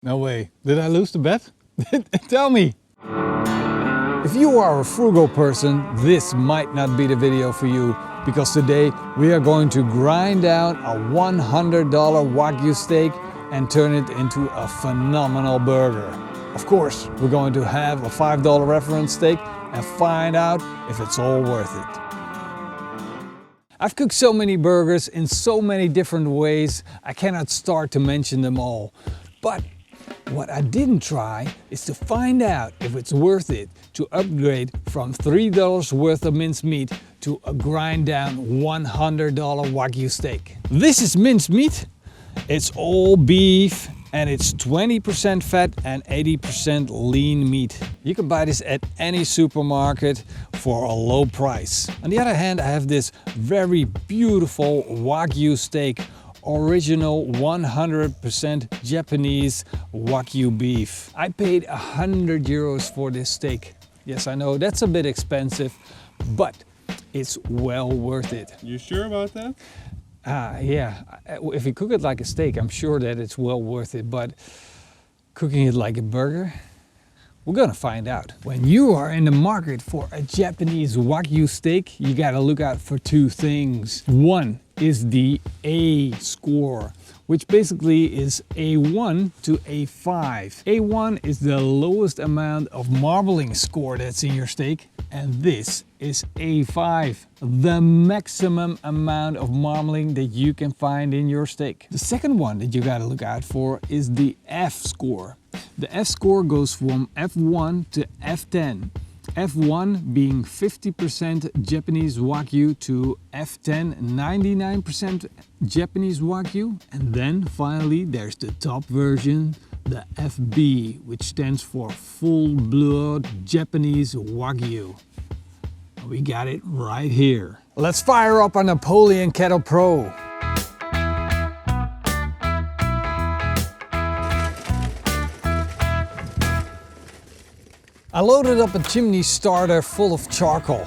No way. Did I lose the bet? Tell me. If you are a frugal person, this might not be the video for you, because today we are going to grind down a $100 Wagyu steak and turn it into a phenomenal burger. Of course, we're going to have a $5 reference steak and find out if it's all worth it. I've cooked so many burgers in so many different ways, I cannot start to mention them all. But what I didn't try is to find out if it's worth it to upgrade from $3 worth of minced meat to a grind down $100 Wagyu steak. This is minced meat. It's all beef and it's 20% fat and 80% lean meat. You can buy this at any supermarket for a low price. On the other hand, I have this very beautiful Wagyu steak, original 100% Japanese Wagyu beef. I paid 100 euros for this steak. Yes, I know that's a bit expensive, but it's well worth it. You sure about that? Yeah, if you cook it like a steak, I'm sure that it's well worth it, but cooking it like a burger, we're gonna find out. When you are in the market for a Japanese Wagyu steak, you gotta look out for two things. One is the A score, which basically is A1 to A5. A1 is the lowest amount of marbling score that's in your steak, and this is A5, the maximum amount of marbling that you can find in your steak. The second one that you gotta look out for is the F score. The F score goes from F1 to F10. F1 being 50% Japanese Wagyu to F10 99% Japanese Wagyu, and then finally there's the top version, the FB, which stands for full blood Japanese Wagyu. We got it right here. Let's fire up our Napoleon Kettle Pro. I loaded up a chimney starter full of charcoal,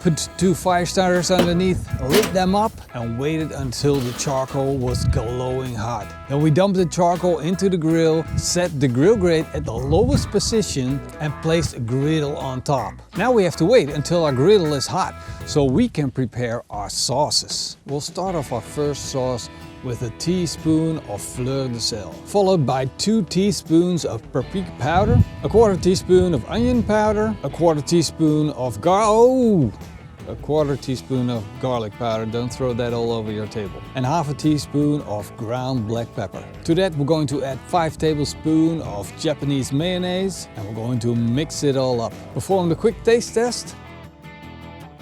put two fire starters underneath, lit them up and waited until the charcoal was glowing hot. Then we dumped the charcoal into the grill, set the grill grate at the lowest position and placed a griddle on top. Now we have to wait until our griddle is hot so we can prepare our sauces. We'll start off our first sauce with a teaspoon of fleur de sel, followed by 2 teaspoons of paprika powder, a quarter teaspoon of onion powder, a quarter teaspoon of a quarter teaspoon of garlic powder, don't throw that all over your table, and half a teaspoon of ground black pepper. To that we're going to add 5 tablespoons of Japanese mayonnaise and we're going to mix it all up. Perform the quick taste test.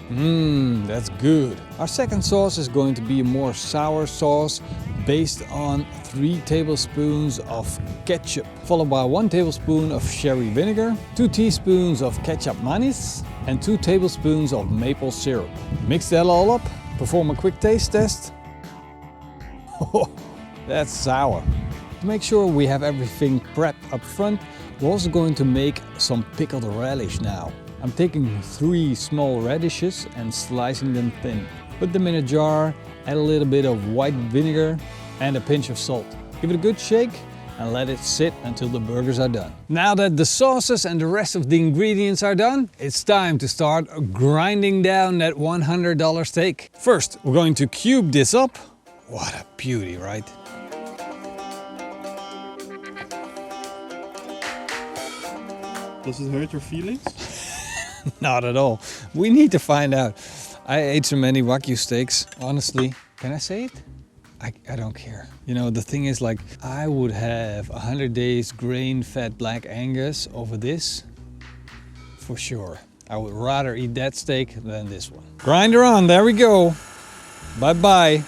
That's good. Our second sauce is going to be a more sour sauce based on 3 tablespoons of ketchup, followed by 1 tablespoon of sherry vinegar, 2 teaspoons of ketchup manis, and 2 tablespoons of maple syrup. Mix that all up, perform a quick taste test. Oh, that's sour. To make sure we have everything prepped up front, we're also going to make some pickled relish now. I'm taking 3 small radishes and slicing them thin. Put them in a jar, add a little bit of white vinegar and a pinch of salt. Give it a good shake and let it sit until the burgers are done. Now that the sauces and the rest of the ingredients are done, it's time to start grinding down that $100 steak. First, we're going to cube this up. What a beauty, right? Does it hurt your feelings? Not at all. We need to find out. I ate so many Wagyu steaks, honestly. Can I say it? I don't care. You know, the thing is, like, I would have 100 days grain-fed black Angus over this, for sure. I would rather eat that steak than this one. Grinder on, there we go. Bye-bye.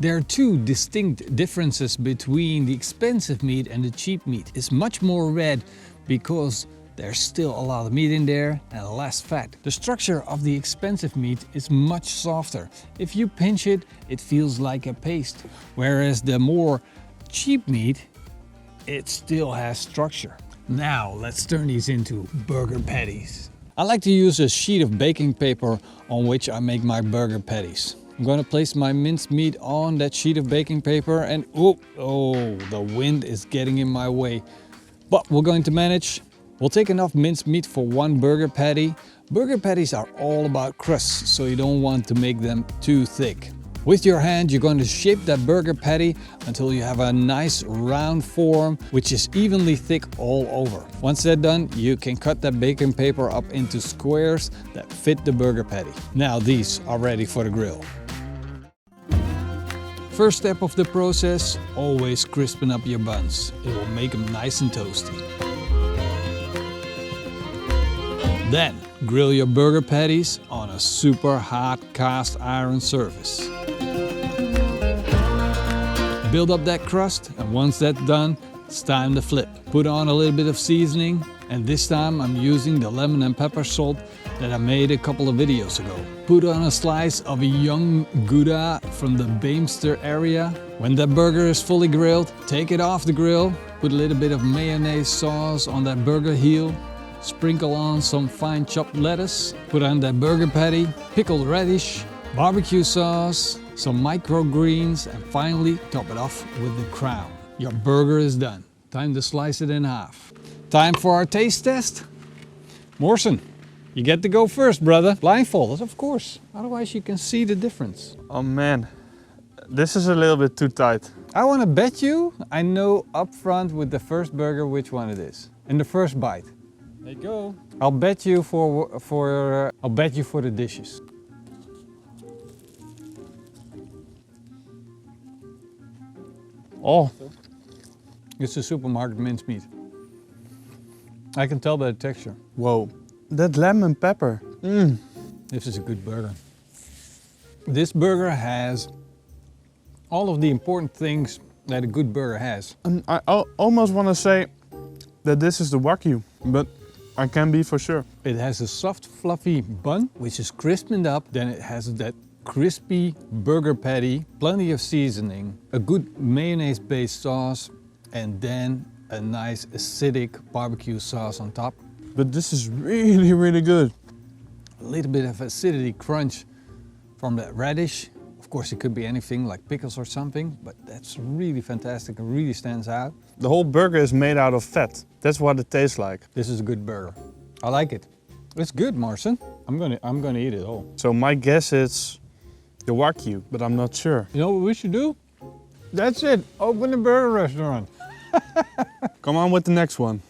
There are 2 distinct differences between the expensive meat and the cheap meat. It's much more red because there's still a lot of meat in there and less fat. The structure of the expensive meat is much softer. If you pinch it, it feels like a paste. Whereas the more cheap meat, it still has structure. Now let's turn these into burger patties. I like to use a sheet of baking paper on which I make my burger patties. I'm gonna place my minced meat on that sheet of baking paper and oh, the wind is getting in my way. But we're going to manage. We'll take enough minced meat for one burger patty. Burger patties are all about crust, so you don't want to make them too thick. With your hand, you're going to shape that burger patty until you have a nice round form, which is evenly thick all over. Once that's done, you can cut that baking paper up into squares that fit the burger patty. Now these are ready for the grill. First step of the process, always crispen up your buns. It will make them nice and toasty. Then, grill your burger patties on a super hot cast iron surface. Build up that crust, and once that's done, it's time to flip. Put on a little bit of seasoning, and this time I'm using the lemon and pepper salt that I made a couple of videos ago. Put on a slice of a young Gouda from the Beemster area. When that burger is fully grilled, take it off the grill, put a little bit of mayonnaise sauce on that burger heel, sprinkle on some fine chopped lettuce, put on that burger patty, pickled radish, barbecue sauce, some microgreens, and finally top it off with the crown. Your burger is done. Time to slice it in half. Time for our taste test. Morrison, you get to go first, brother. Blindfolded, of course. Otherwise you can see the difference. Oh man, this is a little bit too tight. I want to bet you I know up front with the first burger which one it is. In the first bite. There you go. I'll bet you for the dishes. Oh, it's a supermarket minced meat. I can tell by the texture. Whoa, that lemon pepper. This is a good burger. This burger has all of the important things that a good burger has. I almost want to say that this is the Wagyu, but I can be for sure. It has a soft, fluffy bun, which is crispened up. Then it has that crispy burger patty, plenty of seasoning, a good mayonnaise-based sauce, and then a nice acidic barbecue sauce on top. But this is really, really good. A little bit of acidity crunch from that radish. Of course, it could be anything like pickles or something, but that's really fantastic and really stands out. The whole burger is made out of fat. That's what it tastes like. This is a good burger. I like it. It's good, Marcin. I'm gonna eat it all. So my guess is the Wagyu, but I'm not sure. You know what we should do? That's it. Open a burger restaurant. Come on with the next one.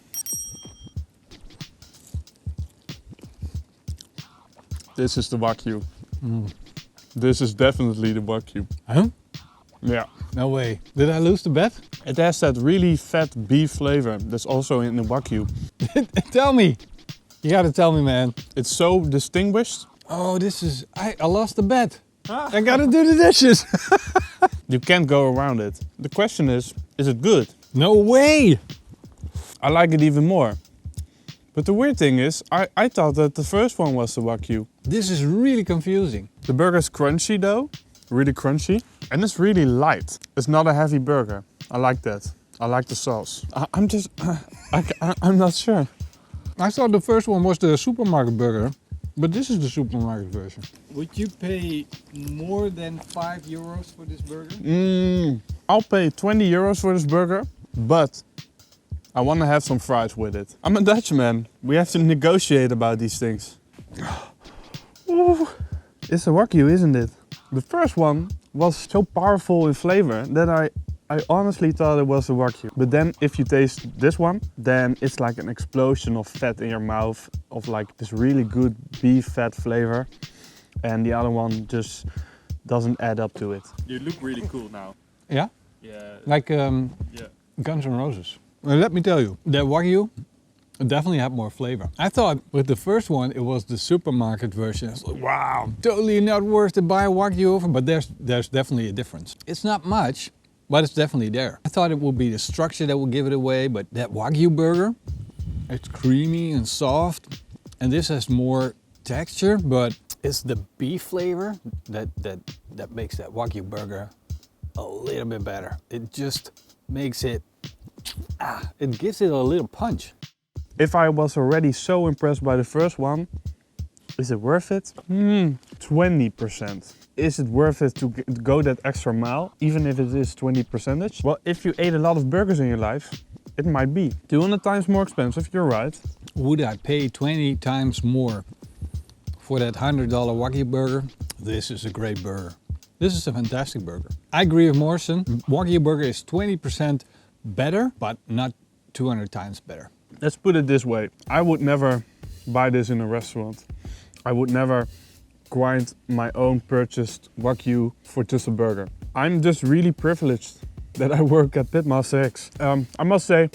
This is the Wagyu. This is definitely the Wagyu. Huh? Yeah. No way. Did I lose the bet? It has that really fat beef flavor that's also in the Wagyu. Tell me. You gotta tell me, man. It's so distinguished. Oh, I lost the bet. I gotta do the dishes. You can't go around it. The question is it good? No way. I like it even more. But the weird thing is, I thought that the first one was the Wagyu. This is really confusing. The burger's crunchy though, really crunchy. And it's really light. It's not a heavy burger. I like that. I like the sauce. I'm not sure. I thought the first one was the supermarket burger, but this is the supermarket version. Would you pay more than €5 for this burger? I'll pay 20 euros for this burger, but I want to have some fries with it. I'm a Dutchman. We have to negotiate about these things. Ooh, it's a Wagyu, isn't it? The first one was so powerful in flavor that I honestly thought it was a Wagyu. But then if you taste this one, then it's like an explosion of fat in your mouth, of like this really good beef fat flavor. And the other one just doesn't add up to it. You look really cool now. Yeah? Yeah. Like Yeah. Guns N' Roses. Well, let me tell you, that Wagyu definitely had more flavor. I thought with the first one, it was the supermarket version. It's like, wow, totally not worth to buy a Wagyu over, but there's definitely a difference. It's not much, but it's definitely there. I thought it would be the structure that would give it away, but that Wagyu burger, it's creamy and soft, and this has more texture, but it's the beef flavor that makes that Wagyu burger a little bit better. It just makes it, it gives it a little punch. If I was already so impressed by the first one, is it worth it? 20%. Is it worth it to go that extra mile, even if it is 20%? Well, if you ate a lot of burgers in your life, it might be. 200 times more expensive, you're right. Would I pay 20 times more for that $100 Wagyu burger? This is a great burger. This is a fantastic burger. I agree with Morrison. Wagyu burger is 20% better, but not 200 times better. Let's put it this way. I would never buy this in a restaurant. I would never grind my own purchased Wagyu for just a burger. I'm just really privileged that I work at Pitmaster X. I must say,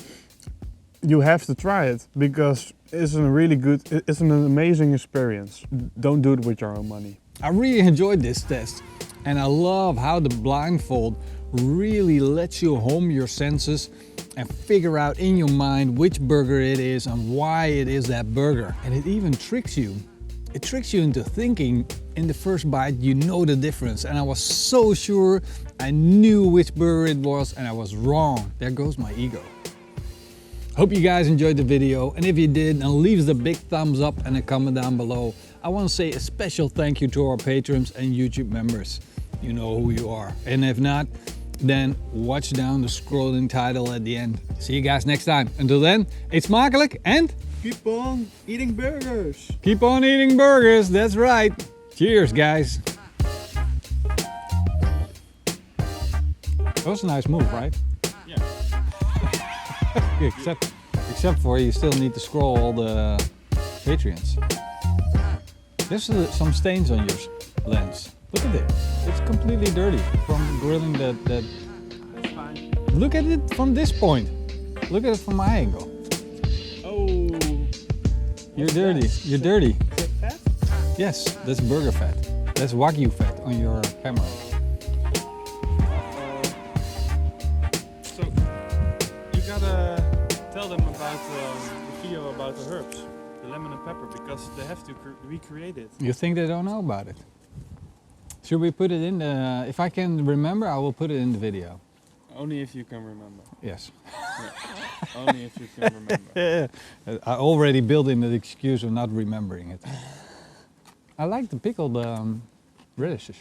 you have to try it because it's an amazing experience. Don't do it with your own money. I really enjoyed this test, and I love how the blindfold really lets you home your senses and figure out in your mind which burger it is and why it is that burger. And it even tricks you. It tricks you into thinking in the first bite you know the difference, and I was so sure I knew which burger it was and I was wrong. There goes my ego. Hope you guys enjoyed the video, and if you did, then leave the big thumbs up and a comment down below. I want to say a special thank you to our patrons and YouTube members. You know who you are. And if not, then watch down the scrolling title at the end. See you guys next time. Until then, eet smakelijk and Keep on eating burgers. keep on eating burgers. That's right. Cheers, guys. That was a nice move, right? Yeah. Except for you still need to scroll all the Patreons. There's some stains on your lens. Look at it. It's completely dirty from grilling that. That's fine. Look at it from this point. Look at it from my angle. Oh. You're dirty. You're dirty. Is that fat? Yes, that's burger fat. That's Wagyu fat on your camera. So you gotta tell them about the video about the herbs, the lemon and pepper, because they have to recreate it. You think they don't know about it? Should we put it in the... If I can remember, I will put it in the video. Only if you can remember. Yes. Yeah. Only if you can remember. I already built in the excuse of not remembering it. I like the pickled radishes.